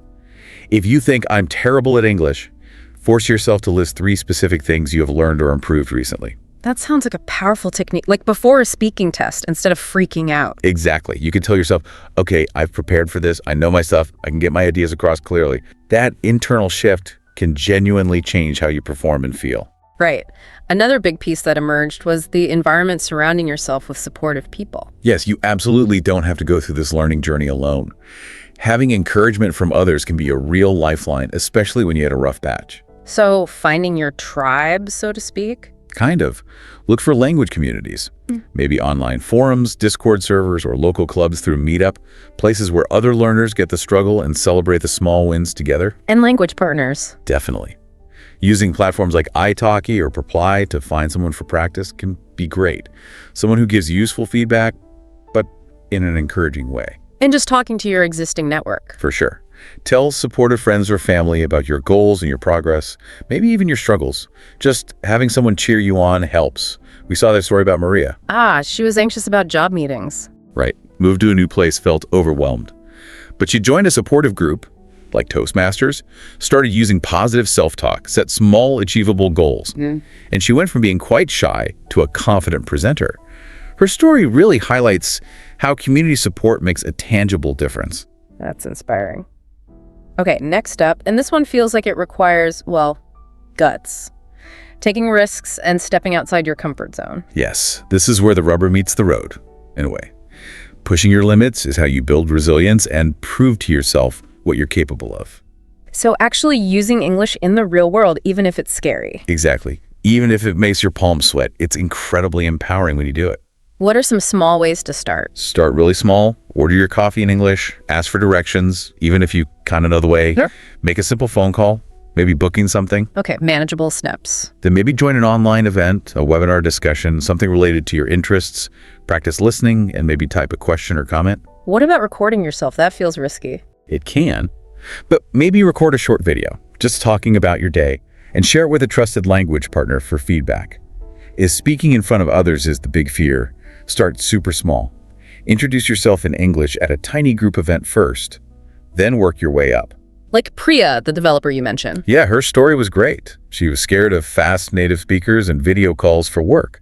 If you think I'm terrible at English, force yourself to list 3 specific things you have learned or improved recently. That sounds like a powerful technique, like before a speaking test instead of freaking out. Exactly. You can tell yourself, okay, I've prepared for this. I know my stuff. I can get my ideas across clearly. That internal shift can genuinely change how you perform and feel. Right. Another big piece that emerged was the environment surrounding yourself with supportive people. Yes, you absolutely don't have to go through this learning journey alone. Having encouragement from others can be a real lifeline, especially when you had a rough patch. So finding your tribe, so to speak? Kind of. Look for language communities, maybe online forums, Discord servers, or local clubs through Meetup, places where other learners get the struggle and celebrate the small wins together. And language partners. Definitely. Using platforms like italki or Reply to find someone for practice can be great. Someone who gives useful feedback, but in an encouraging way. And just talking to your existing network. For sure. Tell supportive friends or family about your goals and your progress, maybe even your struggles. Just having someone cheer you on helps. We saw that story about Maria. She was anxious about job meetings. Right. Moved to a new place, felt overwhelmed. But she joined a supportive group, like Toastmasters, started using positive self-talk, set small, achievable goals. And she went from being quite shy to a confident presenter. Her story really highlights how community support makes a tangible difference. That's inspiring. Okay, next up, and this one feels like it requires, well, guts. Taking risks and stepping outside your comfort zone. Yes, this is where the rubber meets the road, in a way. Pushing your limits is how you build resilience and prove to yourself what you're capable of. So actually using English in the real world, even if it's scary. Exactly. Even if it makes your palms sweat, it's incredibly empowering when you do it. What are some small ways to start? Start really small, order your coffee in English, ask for directions, even if you kind of know the way. Sure. Make a simple phone call, maybe booking something. Okay, manageable steps. Then maybe join an online event, a webinar discussion, something related to your interests, practice listening, and maybe type a question or comment. What about recording yourself? That feels risky. It can, but maybe record a short video, just talking about your day, and share it with a trusted language partner for feedback. Speaking in front of others is the big fear. Start super small. Introduce yourself in English at a tiny group event first, then work your way up. Like Priya, the developer you mentioned. Yeah, her story was great. She was scared of fast native speakers and video calls for work.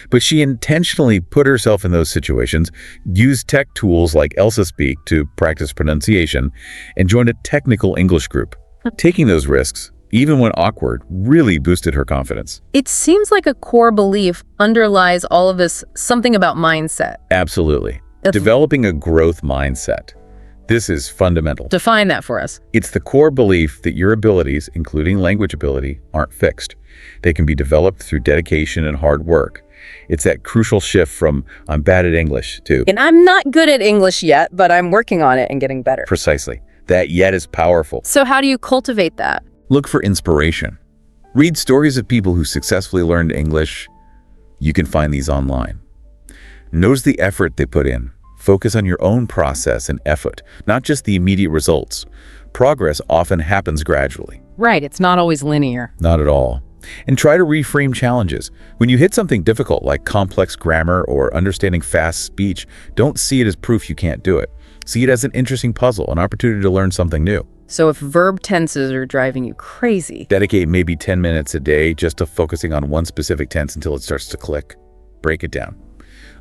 But she intentionally put herself in those situations, used tech tools like Elsa Speak to practice pronunciation, and joined a technical English group. Taking those risks, even when awkward, really boosted her confidence. It seems like a core belief underlies all of this, something about mindset. Absolutely. Developing a growth mindset. This is fundamental. Define that for us. It's the core belief that your abilities, including language ability, aren't fixed. They can be developed through dedication and hard work. It's that crucial shift from I'm bad at English to And I'm not good at English yet, but I'm working on it and getting better. precisely. That yet is powerful. So how do you cultivate that? Look for inspiration. Read stories of people who successfully learned English. You can find these online. Notice the effort they put in. Focus on your own process and effort, not just the immediate results. Progress often happens gradually. Right, it's not always linear. Not at all. And try to reframe challenges. When you hit something difficult like complex grammar or understanding fast speech, don't see it as proof you can't do it. See it as an interesting puzzle, an opportunity to learn something new. So if verb tenses are driving you crazy, Dedicate maybe 10 minutes a day just to focusing on one specific tense until it starts to click. Break it down.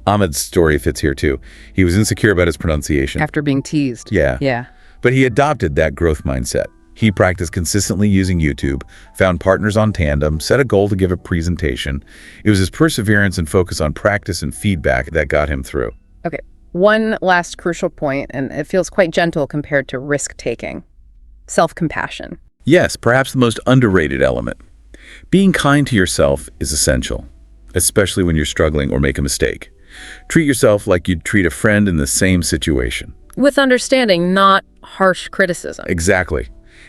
Ahmed's story fits here too. He was insecure about his pronunciation. after being teased. Yeah. But he adopted that growth mindset. He practiced consistently using YouTube, found partners on Tandem, set a goal to give a presentation. It was his perseverance and focus on practice and feedback that got him through. Okay, one last crucial point, and it feels quite gentle compared to risk-taking. Self-compassion. Yes, perhaps the most underrated element. Being kind to yourself is essential, especially when you're struggling or make a mistake. Treat yourself like you'd treat a friend in the same situation. With understanding, not harsh criticism. Exactly.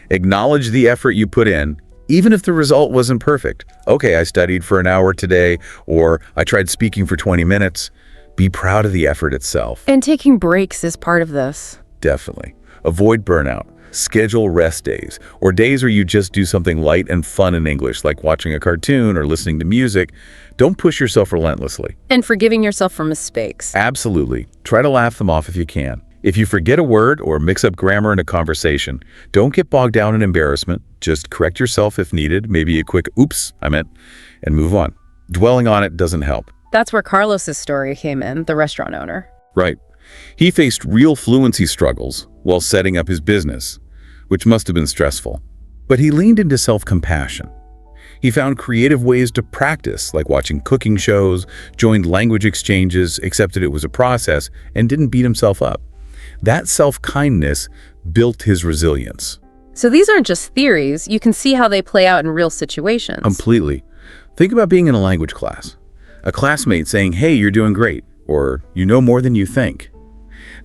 Acknowledge the effort you put in, even if the result wasn't perfect. Okay, I studied for an hour today, or I tried speaking for 20 minutes. Be proud of the effort itself. And taking breaks is part of this. Definitely. Avoid burnout. Schedule rest days, or days where you just do something light and fun in English, like watching a cartoon or listening to music. Don't push yourself relentlessly. And forgiving yourself for mistakes. Absolutely. Try to laugh them off if you can. If you forget a word or mix up grammar in a conversation, don't get bogged down in embarrassment. Just correct yourself if needed, maybe a quick oops, I meant, and move on. Dwelling on it doesn't help. That's where Carlos's story came in, the restaurant owner. Right. He faced real fluency struggles while setting up his business, which must have been stressful. But he leaned into self-compassion. He found creative ways to practice, like watching cooking shows, joined language exchanges, accepted it was a process, and didn't beat himself up. That self-kindness built his resilience. So these aren't just theories. You can see how they play out in real situations. Completely. Think about being in a language class. A classmate saying, "Hey, you're doing great," or "You know more than you think."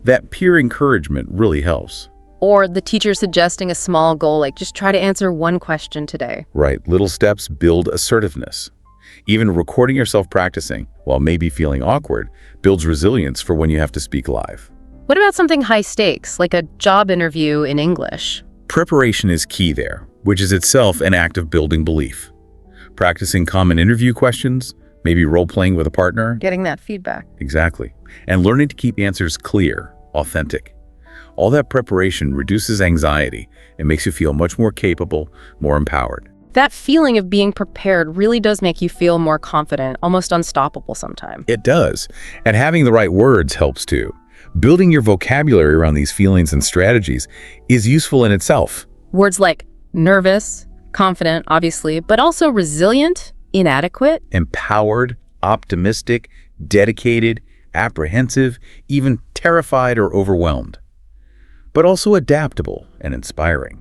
That peer encouragement really helps. Or the teacher suggesting a small goal, like just try to answer one question today. Right. Little steps build assertiveness. Even recording yourself practicing, while maybe feeling awkward, builds resilience for when you have to speak live. What about something high stakes, like a job interview in English? Preparation is key there, which is itself an act of building belief. Practicing common interview questions, maybe role-playing with a partner. Getting that feedback. Exactly. And learning to keep answers clear, authentic. All that preparation reduces anxiety and makes you feel much more capable, more empowered. That feeling of being prepared really does make you feel more confident, almost unstoppable sometimes. It does. And having the right words helps too. Building your vocabulary around these feelings and strategies is useful in itself. Words like nervous, confident, obviously, but also resilient, inadequate, Empowered, optimistic, dedicated, apprehensive, even terrified or overwhelmed. But also adaptable and inspiring.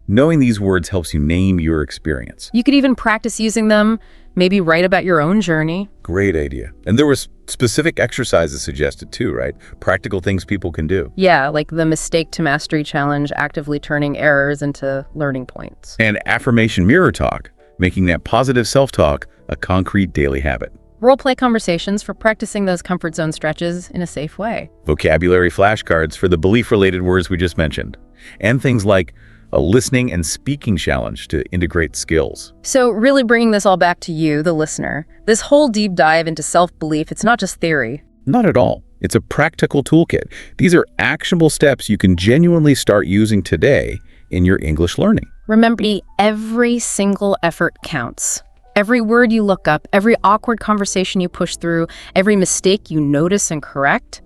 Knowing these words helps you name your experience. You could even practice using them, maybe write about your own journey. Great idea. And there was specific exercises suggested too, right? Practical things people can do. Yeah, like the Mistake to Mastery Challenge, actively turning errors into learning points. And affirmation mirror talk, making that positive self-talk a concrete daily habit. Role-play conversations for practicing those comfort zone stretches in a safe way. Vocabulary flashcards for the belief-related words we just mentioned. And things like a listening and speaking challenge to integrate skills. So really bringing this all back to you, the listener. This whole deep dive into self-belief, it's not just theory. Not at all. It's a practical toolkit. These are actionable steps you can genuinely start using today in your English learning. Remember, every single effort counts. Every word you look up, every awkward conversation you push through, every mistake you notice and correct,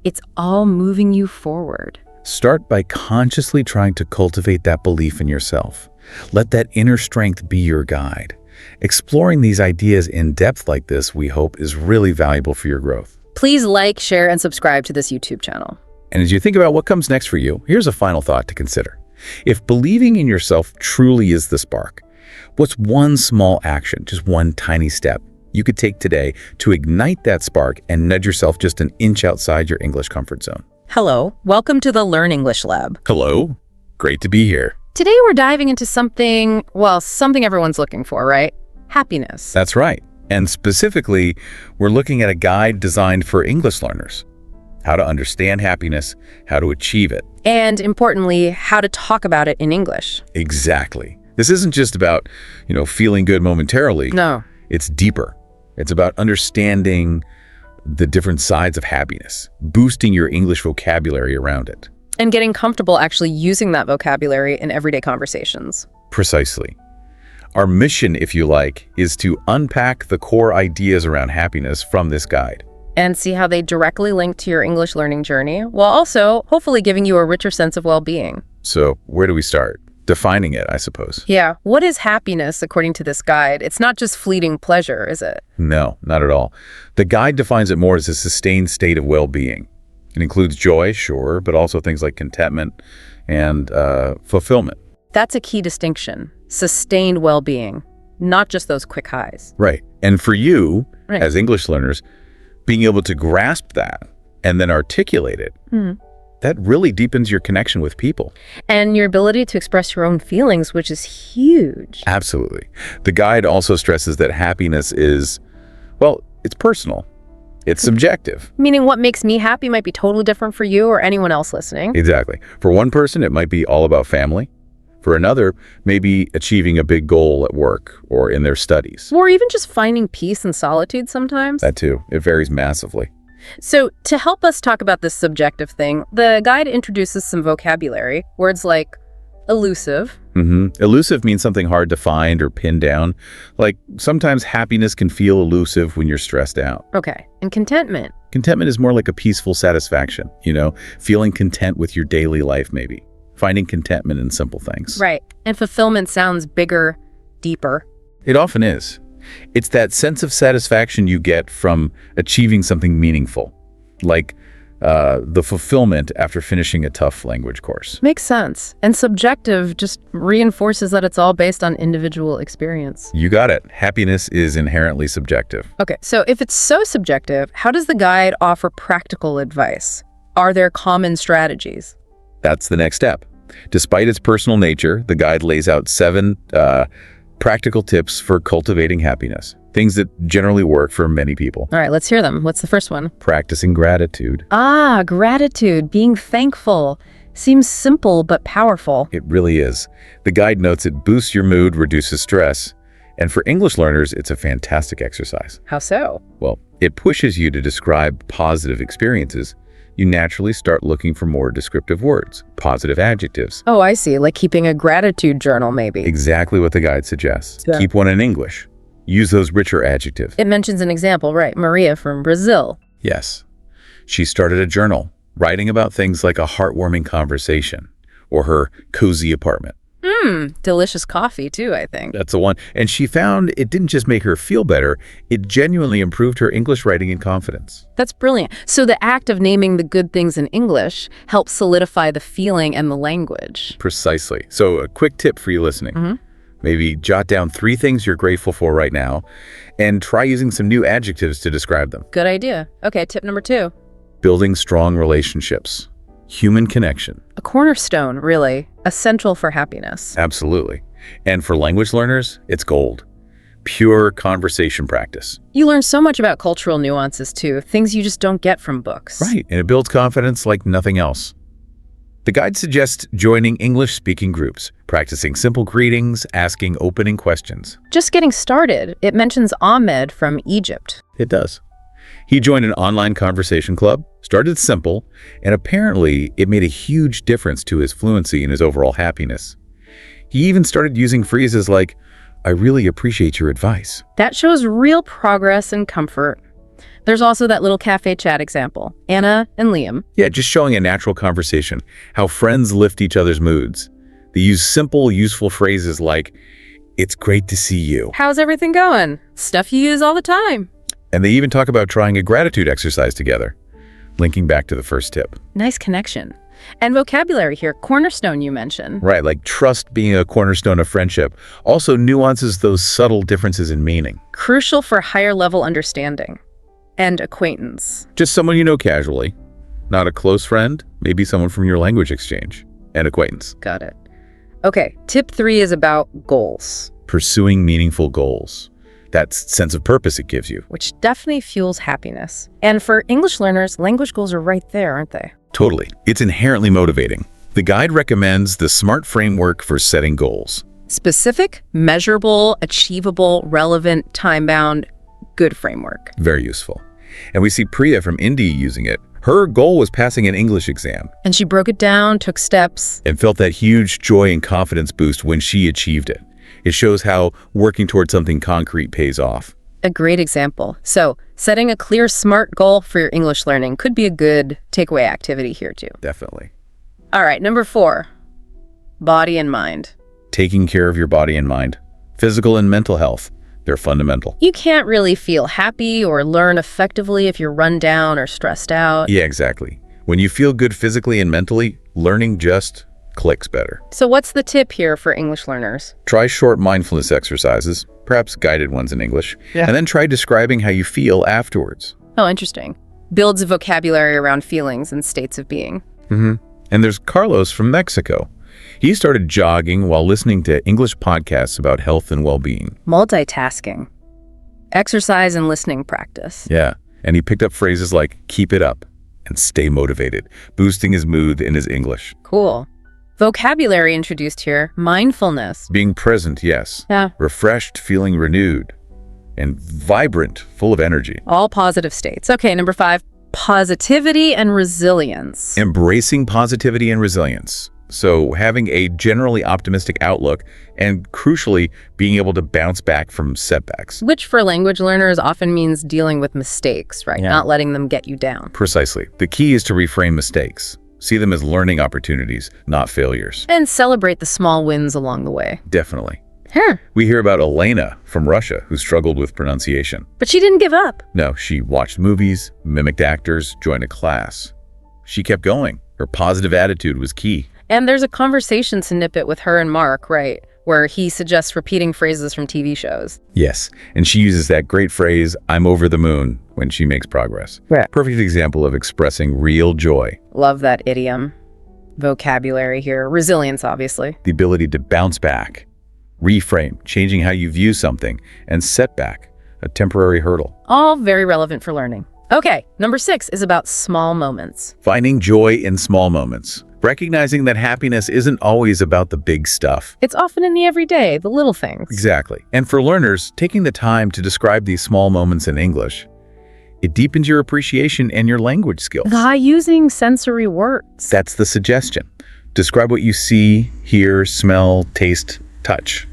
it's all moving you forward. Start by consciously trying to cultivate that belief in yourself. Let that inner strength be your guide. Exploring these ideas in depth like this, we hope, is really valuable for your growth. Please like, share, and subscribe to this YouTube channel. And as you think about what comes next for you, here's a final thought to consider. If believing in yourself truly is the spark, what's one small action, just one tiny step, you could take today to ignite that spark and nudge yourself just an inch outside your English comfort zone? Hello, welcome to the Learn English Lab. Hello, great to be here. Today we're diving into something everyone's looking for, right? Happiness. That's right. And specifically, we're looking at a guide designed for English learners. How to understand happiness, how to achieve it. And importantly, how to talk about it in English. Exactly. This isn't just about, feeling good momentarily. No. It's deeper. It's about understanding the different sides of happiness, boosting your English vocabulary around it. And getting comfortable actually using that vocabulary in everyday conversations. Precisely. Our mission, if you like, is to unpack the core ideas around happiness from this guide. And see how they directly link to your English learning journey, while also hopefully giving you a richer sense of well-being. So where do we start? Defining it, I suppose. Yeah. What is happiness according to this guide? It's not just fleeting pleasure, is it? No, not at all. The guide defines it more as a sustained state of well-being. It includes joy, sure, but also things like contentment and fulfillment. That's a key distinction. Sustained well-being, not just those quick highs. Right. And for you, Right. as English learners, being able to grasp that and then articulate it, that really deepens your connection with people. And your ability to express your own feelings, which is huge. Absolutely. The guide also stresses that happiness is, it's personal. It's subjective. Meaning what makes me happy might be totally different for you or anyone else listening. Exactly. For one person, it might be all about family. For another, maybe achieving a big goal at work or in their studies. Or even just finding peace and solitude sometimes. That too. It varies massively. So to help us talk about this subjective thing, the guide introduces some vocabulary, words like Elusive. Elusive means something hard to find or pin down. Like, sometimes happiness can feel elusive when you're stressed out. Okay. And contentment. Contentment is more like a peaceful satisfaction, feeling content with your daily life maybe. Finding contentment in simple things. Right. And fulfillment sounds bigger, deeper. It often is. It's that sense of satisfaction you get from achieving something meaningful, like the fulfillment after finishing a tough language course. Makes sense. And subjective just reinforces that it's all based on individual experience. You got it. Happiness is inherently subjective. Okay, so if it's so subjective, how does the guide offer practical advice? Are there common strategies? That's the next step. Despite its personal nature, the guide lays out 7 practical tips for cultivating happiness, things that generally work for many people. All right, let's hear them. What's the first one? Practicing gratitude. Gratitude, being thankful. Seems simple but powerful. It really is. The guide notes it boosts your mood, reduces stress, and for English learners, it's a fantastic exercise. How so? Well, it pushes you to describe positive experiences. You naturally start looking for more descriptive words, positive adjectives. Oh, I see. Like keeping a gratitude journal, maybe. Exactly what the guide suggests. Yeah. Keep one in English. Use those richer adjectives. It mentions an example, right? Maria from Brazil. Yes. She started a journal, writing about things like a heartwarming conversation or her cozy apartment. Delicious coffee, too, I think. That's the one. And she found it didn't just make her feel better, it genuinely improved her English writing and confidence. That's brilliant. So the act of naming the good things in English helps solidify the feeling and the language. Precisely. So a quick tip for you listening. Maybe jot down 3 things you're grateful for right now and try using some new adjectives to describe them. Good idea. Okay, tip number 2. Building strong relationships. Human connection. A cornerstone, really. Essential for happiness. Absolutely. And for language learners, it's gold. Pure conversation practice. You learn so much about cultural nuances, too. Things you just don't get from books. Right, and it builds confidence like nothing else. The guide suggests joining English-speaking groups, practicing simple greetings, asking opening questions. Just getting started. It mentions Ahmed from Egypt. It does. He joined an online conversation club, started simple, and apparently it made a huge difference to his fluency and his overall happiness. He even started using phrases like, "I really appreciate your advice." That shows real progress and comfort. There's also that little cafe chat example, Anna and Liam. Yeah, just showing a natural conversation, how friends lift each other's moods. They use simple, useful phrases like, "It's great to see you." How's everything going? Stuff you use all the time. And they even talk about trying a gratitude exercise together, linking back to the first tip. Nice connection. And vocabulary here, cornerstone you mentioned. Right, like trust being a cornerstone of friendship, also nuances those subtle differences in meaning. Crucial for higher level understanding. And acquaintance. Just someone you know casually, not a close friend, maybe someone from your language exchange, and acquaintance. Got it. Okay, tip 3 is about goals. Pursuing meaningful goals. That sense of purpose it gives you. Which definitely fuels happiness. And for English learners, language goals are right there, aren't they? Totally. It's inherently motivating. The guide recommends the SMART framework for setting goals. Specific, measurable, achievable, relevant, time-bound, good framework. Very useful. And we see Priya from India using it. Her goal was passing an English exam. And she broke it down, took steps. And felt that huge joy and confidence boost when she achieved it. It shows how working towards something concrete pays off. A great example. So, setting a clear, SMART goal for your English learning could be a good takeaway activity here too. Definitely. All right, number 4, body and mind. Taking care of your body and mind. Physical and mental health. They're fundamental. You can't really feel happy or learn effectively if you're run down or stressed out. Yeah, exactly. When you feel good physically and mentally, learning just clicks better. So what's the tip here for English learners? Try short mindfulness exercises, perhaps guided ones in English, and then try describing how you feel afterwards. Oh, interesting. Builds a vocabulary around feelings and states of being. And there's Carlos from Mexico. He started jogging while listening to English podcasts about health and well-being. Multitasking. Exercise and listening practice. Yeah, and he picked up phrases like keep it up and stay motivated, boosting his mood in his English. Cool. Vocabulary introduced here, mindfulness. Being present, yes. Yeah. Refreshed, feeling renewed, and vibrant, full of energy. All positive states. Okay, number 5, positivity and resilience. Embracing positivity and resilience. So having a generally optimistic outlook and, crucially, being able to bounce back from setbacks. Which for language learners often means dealing with mistakes, right? Yeah. Not letting them get you down. Precisely. The key is to reframe mistakes. See them as learning opportunities, not failures. And celebrate the small wins along the way. Definitely. Huh. We hear about Elena from Russia who struggled with pronunciation. But she didn't give up. No, she watched movies, mimicked actors, joined a class. She kept going. Her positive attitude was key. And there's a conversation snippet with her and Mark, right, where he suggests repeating phrases from TV shows. Yes, and she uses that great phrase, "I'm over the moon," when she makes progress. Right. Perfect example of expressing real joy. Love that idiom. Vocabulary here. Resilience, obviously. The ability to bounce back, reframe, changing how you view something, and setback, a temporary hurdle. All very relevant for learning. Okay, number 6 is about small moments. Finding joy in small moments. Recognizing that happiness isn't always about the big stuff. It's often in the everyday, the little things. Exactly. And for learners, taking the time to describe these small moments in English, it deepens your appreciation and your language skills. By using sensory words. That's the suggestion. Describe what you see, hear, smell, taste, touch.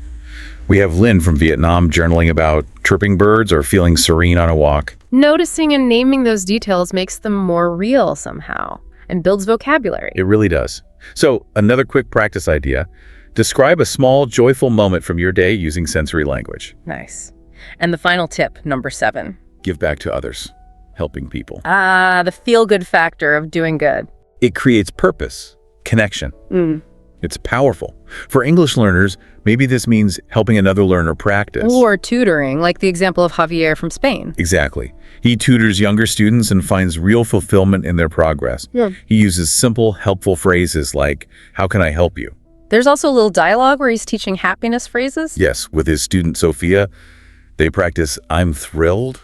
We have Lynn from Vietnam journaling about chirping birds or feeling serene on a walk. Noticing and naming those details makes them more real somehow and builds vocabulary. It really does. So, another quick practice idea. Describe a small, joyful moment from your day using sensory language. Nice. And the final tip, number 7. Give back to others, helping people. The feel-good factor of doing good. It creates purpose, connection. It's powerful. For English learners, maybe this means helping another learner practice. Or tutoring, like the example of Javier from Spain. Exactly. He tutors younger students and finds real fulfillment in their progress. Yeah. He uses simple, helpful phrases like, "How can I help you?" There's also a little dialogue where he's teaching happiness phrases. Yes, with his student Sophia, they practice, "I'm thrilled,"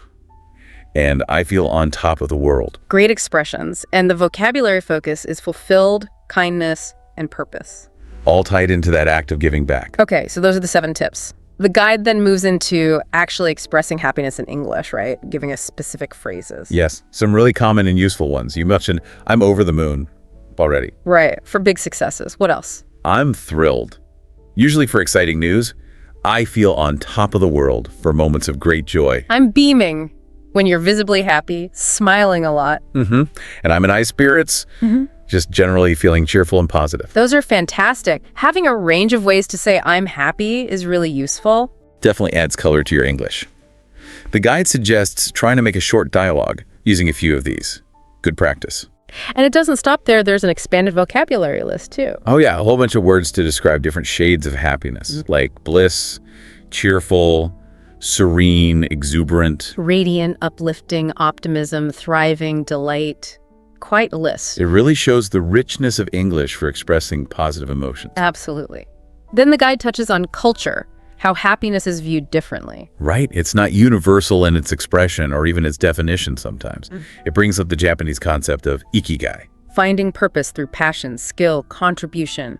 and "I feel on top of the world." Great expressions. And the vocabulary focus is fulfilled, kindness, and purpose. All tied into that act of giving back. Okay, so those are the 7 tips. The guide then moves into actually expressing happiness in English, right? Giving us specific phrases. Yes, some really common and useful ones. You mentioned, "I'm over the moon" already. Right, for big successes. What else? "I'm thrilled." Usually for exciting news. "I feel on top of the world" for moments of great joy. I'm beaming when you're visibly happy, smiling a lot. And "I'm in high spirits," just generally feeling cheerful and positive. Those are fantastic. Having a range of ways to say I'm happy is really useful. Definitely adds color to your English. The guide suggests trying to make a short dialogue using a few of these. Good practice. And it doesn't stop there. There's an expanded vocabulary list, too. Oh yeah, a whole bunch of words to describe different shades of happiness, like bliss, cheerful, serene, exuberant. Radiant, uplifting, optimism, thriving, delight. Quite a list. It really shows the richness of English for expressing positive emotions. Absolutely. Then the guide touches on culture, how happiness is viewed differently. Right, it's not universal in its expression or even its definition sometimes. It brings up the Japanese concept of ikigai. Finding purpose through passion, skill, contribution,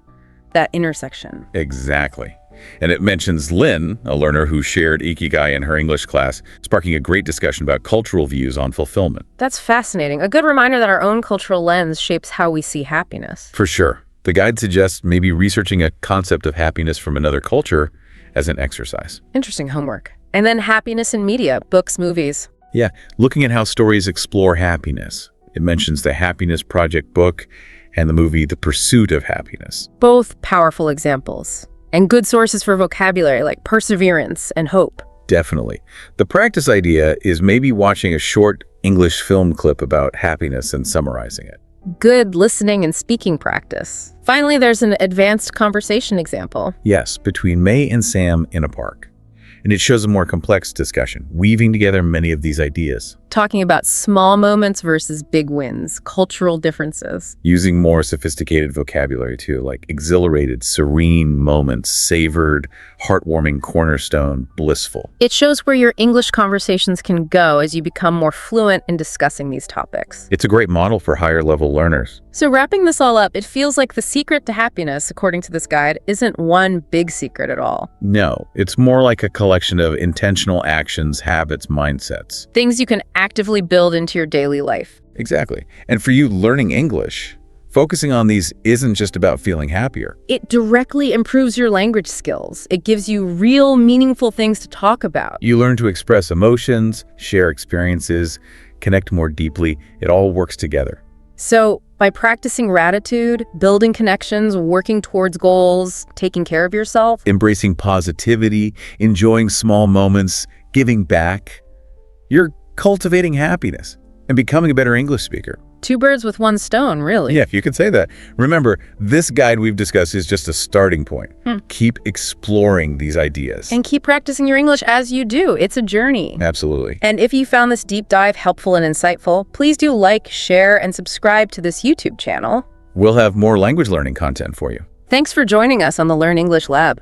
that intersection. Exactly. And it mentions Lynn, a learner who shared ikigai in her English class, sparking a great discussion about cultural views on fulfillment. That's fascinating. A good reminder that our own cultural lens shapes how we see happiness. For sure. The guide suggests maybe researching a concept of happiness from another culture as an exercise. Interesting homework. And then happiness in media, books, movies. Yeah, looking at how stories explore happiness. It mentions the Happiness Project book and the movie The Pursuit of Happiness. Both powerful examples. And good sources for vocabulary like perseverance and hope. Definitely. The practice idea is maybe watching a short English film clip about happiness and summarizing it. Good listening and speaking practice. Finally, there's an advanced conversation example. Yes, between May and Sam in a park. And it shows a more complex discussion, weaving together many of these ideas. Talking about small moments versus big wins, cultural differences. Using more sophisticated vocabulary too, like exhilarated, serene moments, savored, heartwarming, cornerstone, blissful. It shows where your English conversations can go as you become more fluent in discussing these topics. It's a great model for higher level learners. So wrapping this all up, it feels like the secret to happiness, according to this guide, isn't one big secret at all. No, it's more like a collection of intentional actions, habits, mindsets. Things you can actively build into your daily life. Exactly. And for you learning English, Focusing on these isn't just about feeling happier. It directly improves your language skills. It gives you real, meaningful things to talk about. You learn to express emotions, share experiences, connect more deeply. It all works together. So, by practicing gratitude, building connections, working towards goals, taking care of yourself, Embracing positivity, enjoying small moments, giving back, you're cultivating happiness and becoming a better English speaker. two birds with one stone, really. Yeah, if you could say that. Remember, this guide we've discussed is just a starting point. Keep exploring these ideas. And keep practicing your English as you do. It's a journey. Absolutely. And if you found this deep dive helpful and insightful, please do like, share, and subscribe to this YouTube channel. We'll have more language learning content for you. Thanks for joining us on the Learn English Lab.